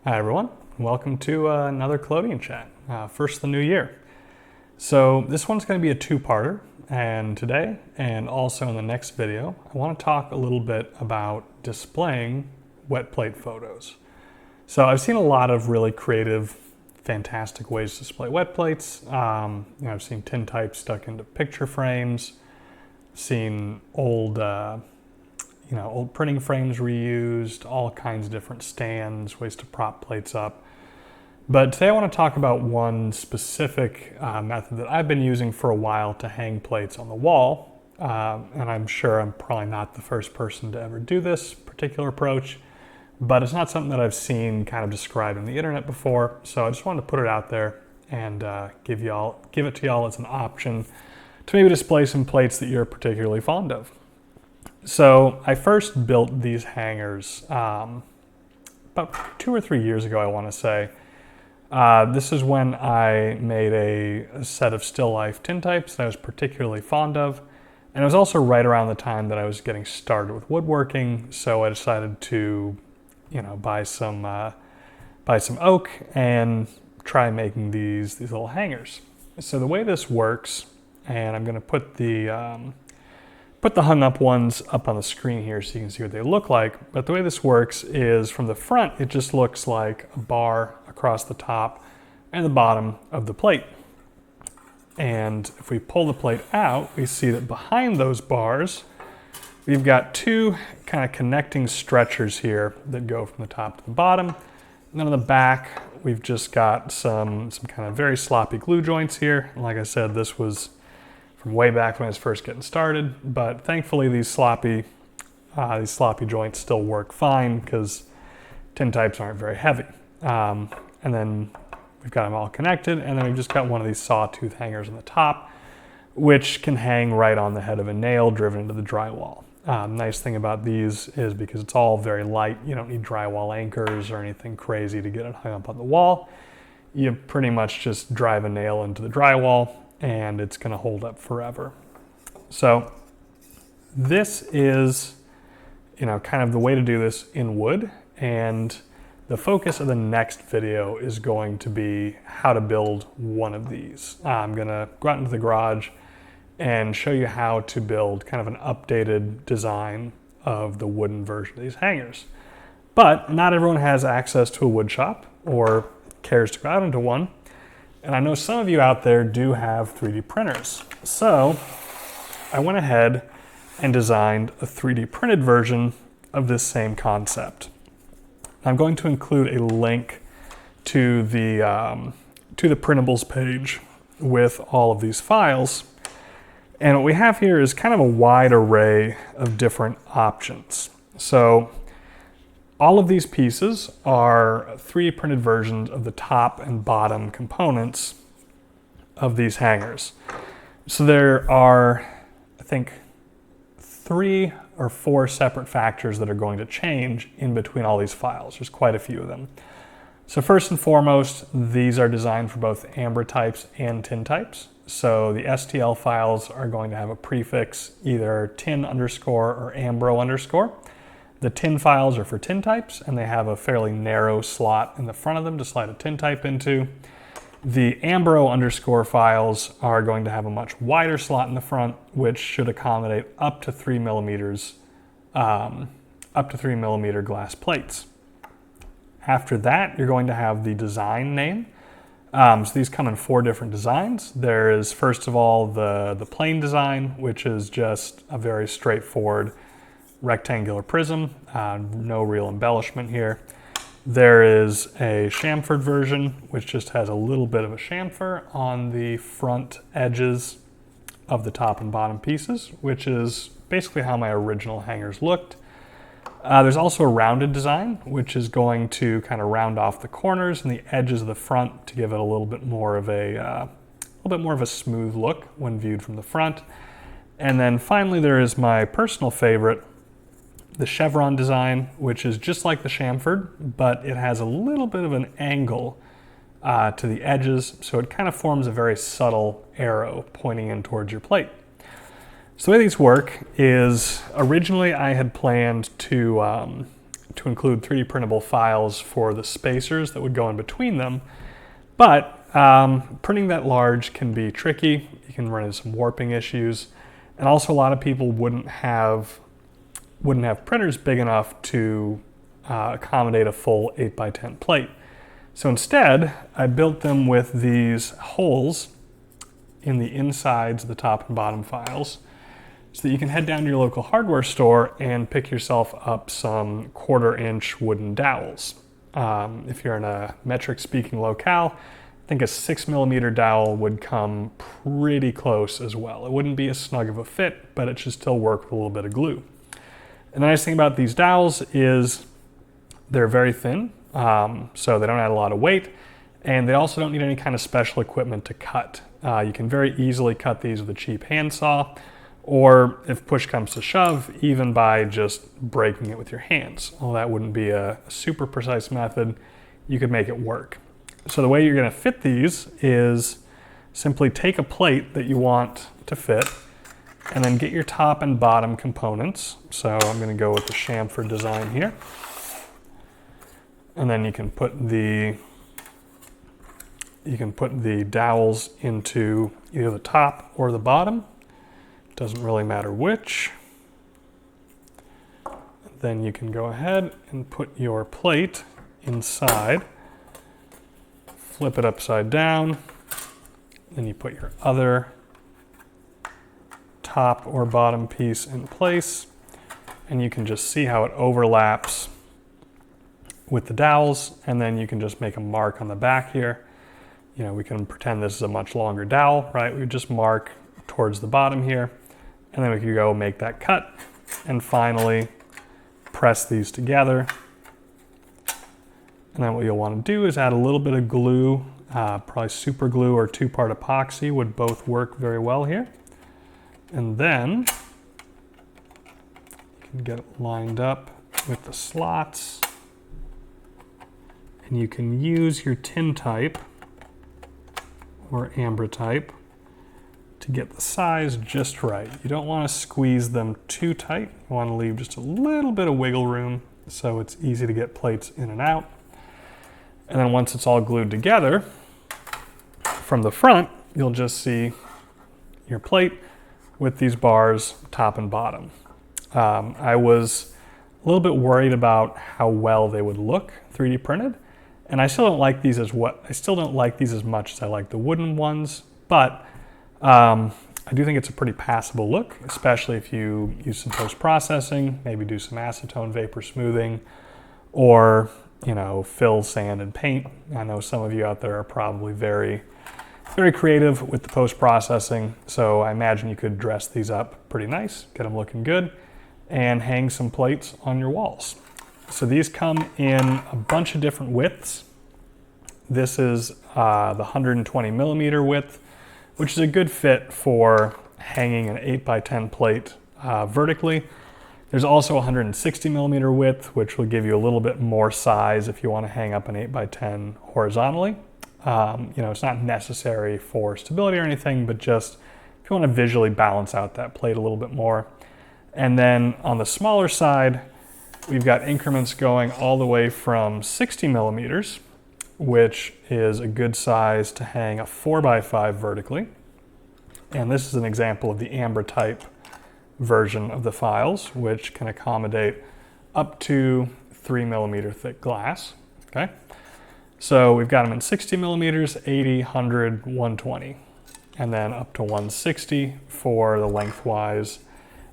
Hi everyone, welcome to another Collodion chat, first of the new year. So this one's going to be a two-parter, and today and also in the next video I want to talk a little bit about displaying wet plate photos. So I've seen a lot of really creative, fantastic ways to display wet plates. I've seen tintypes stuck into picture frames, seen old printing frames reused, all kinds of different stands, ways to prop plates up. But today I want to talk about one specific method that I've been using for a while to hang plates on the wall. And I'm sure I'm probably not the first person to ever do this particular approach, but it's not something that I've seen kind of described on the internet before. So I just wanted to put it out there and give it to y'all as an option to maybe display some plates that you're particularly fond of. So I first built these hangers about 2 or 3 years ago, I want to say. This is when I made a set of still life tintypes that I was particularly fond of. And it was also right around the time that I was getting started with woodworking. So I decided to, buy some oak and try making these little hangers. So the way this works, and I'm going to put the hung up ones up on the screen here so you can see what they look like. But the way this works is from the front, it just looks like a bar across the top and the bottom of the plate. And if we pull the plate out, we see that behind those bars, we've got two kind of connecting stretchers here that go from the top to the bottom. And then on the back, we've just got some kind of very sloppy glue joints here. And like I said, this was from way back when I was first getting started, but thankfully these sloppy joints still work fine because tintypes aren't very heavy. And then we've got them all connected, and then we've just got one of these sawtooth hangers on the top, which can hang right on the head of a nail driven into the drywall. Nice thing about these is because it's all very light, you don't need drywall anchors or anything crazy to get it hung up on the wall. You pretty much just drive a nail into the drywall and it's going to hold up forever. So this is, kind of the way to do this in wood, and the focus of the next video is going to be how to build one of these. I'm going to go out into the garage and show you how to build kind of an updated design of the wooden version of these hangers. But not everyone has access to a wood shop or cares to go out into one. And I know some of you out there do have 3D printers. So I went ahead and designed a 3D printed version of this same concept. I'm going to include a link to the printables page with all of these files. And what we have here is kind of a wide array of different options. So all of these pieces are 3D printed versions of the top and bottom components of these hangers. So there are, I think, 3 or 4 separate factors that are going to change in between all these files. There's quite a few of them. So first and foremost, these are designed for both ambrotypes and tintypes. So the STL files are going to have a prefix, either tin underscore or ambro underscore. The tin files are for tintypes, and they have a fairly narrow slot in the front of them to slide a tintype into. The ambro underscore files are going to have a much wider slot in the front, which should accommodate up to 3 millimeters, up to 3 millimeter glass plates. After that, you're going to have the design name. So these come in 4 different designs. There is, first of all, the plain design, which is just a very straightforward rectangular prism, no real embellishment here. There is a chamfered version, which just has a little bit of a chamfer on the front edges of the top and bottom pieces, which is basically how my original hangers looked. There's also a rounded design, which is going to kind of round off the corners and the edges of the front to give it a little bit more of a smooth look when viewed from the front. And then finally, there is my personal favorite, the chevron design, which is just like the chamfered, but it has a little bit of an angle to the edges, so it kind of forms a very subtle arrow pointing in towards your plate. So the way these work is, originally I had planned to to include 3D printable files for the spacers that would go in between them, but printing that large can be tricky. You can run into some warping issues, and also a lot of people wouldn't have printers big enough to accommodate a full 8x10 plate. So instead, I built them with these holes in the insides of the top and bottom files so that you can head down to your local hardware store and pick yourself up some 1/4-inch wooden dowels. If you're in a metric speaking locale, I think a 6mm dowel would come pretty close as well. It wouldn't be as snug of a fit, but it should still work with a little bit of glue. And the nice thing about these dowels is they're very thin, so they don't add a lot of weight, and they also don't need any kind of special equipment to cut. You can very easily cut these with a cheap handsaw, or if push comes to shove, even by just breaking it with your hands. Although that wouldn't be a super precise method, you could make it work. So the way you're going to fit these is simply take a plate that you want to fit, and then get your top and bottom components. So I'm going to go with the chamfer design here. And then you can put the dowels into either the top or the bottom. Doesn't really matter which. Then you can go ahead and put your plate inside. Flip it upside down. Then you put your other top or bottom piece in place, and you can just see how it overlaps with the dowels, and then you can just make a mark on the back here. You know, we can pretend this is a much longer dowel, right? We would just mark towards the bottom here, and then we could go make that cut, and finally press these together. And then what you'll want to do is add a little bit of glue, probably super glue or 2-part epoxy would both work very well here. And then you can get it lined up with the slots, and you can use your tintype or ambrotype to get the size just right. You don't want to squeeze them too tight. You want to leave just a little bit of wiggle room so it's easy to get plates in and out. And then once it's all glued together, from the front, you'll just see your plate with these bars, top and bottom. I was a little bit worried about how well they would look 3D printed, and I still don't like these as much as I like the wooden ones, but I do think it's a pretty passable look, especially if you use some post-processing, maybe do some acetone vapor smoothing, or fill, sand, and paint. I know some of you out there are probably very creative with the post-processing, so I imagine you could dress these up pretty nice, get them looking good, and hang some plates on your walls. So these come in a bunch of different widths. This is the 120mm width, which is a good fit for hanging an 8x10 plate vertically. There's also 160mm width, which will give you a little bit more size if you want to hang up an 8x10 horizontally. It's not necessary for stability or anything, but just if you want to visually balance out that plate a little bit more. And then on the smaller side, we've got increments going all the way from 60mm, which is a good size to hang a 4x5 vertically. And this is an example of the ambrotype version of the files, which can accommodate up to 3mm thick glass. Okay, so we've got them in 60mm, 80, 100, 120, and then up to 160 for the lengthwise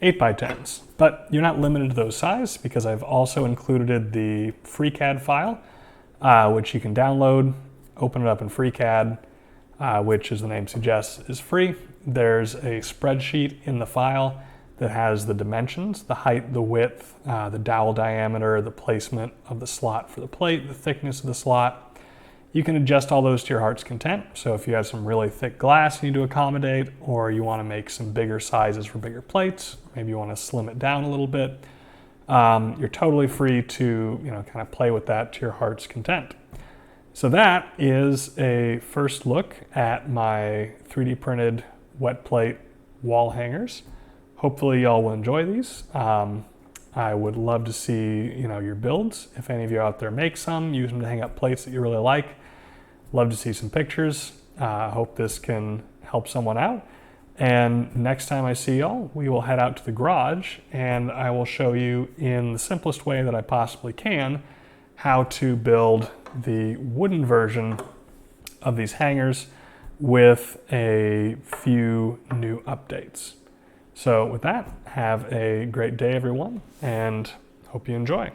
8x10s. But you're not limited to those sizes, because I've also included the FreeCAD file, which you can download, open it up in FreeCAD, which, as the name suggests, is free. There's a spreadsheet in the file that has the dimensions, the height, the width, the dowel diameter, the placement of the slot for the plate, the thickness of the slot. You can adjust all those to your heart's content. So if you have some really thick glass you need to accommodate, or you want to make some bigger sizes for bigger plates, maybe you want to slim it down a little bit, you're totally free to kind of play with that to your heart's content. So that is a first look at my 3D printed wet plate wall hangers. Hopefully y'all will enjoy these. I would love to see, your builds. If any of you out there make some, use them to hang up plates that you really like. Love to see some pictures. I hope this can help someone out. And next time I see y'all, we will head out to the garage and I will show you in the simplest way that I possibly can how to build the wooden version of these hangers with a few new updates. So with that, have a great day everyone, and hope you enjoy.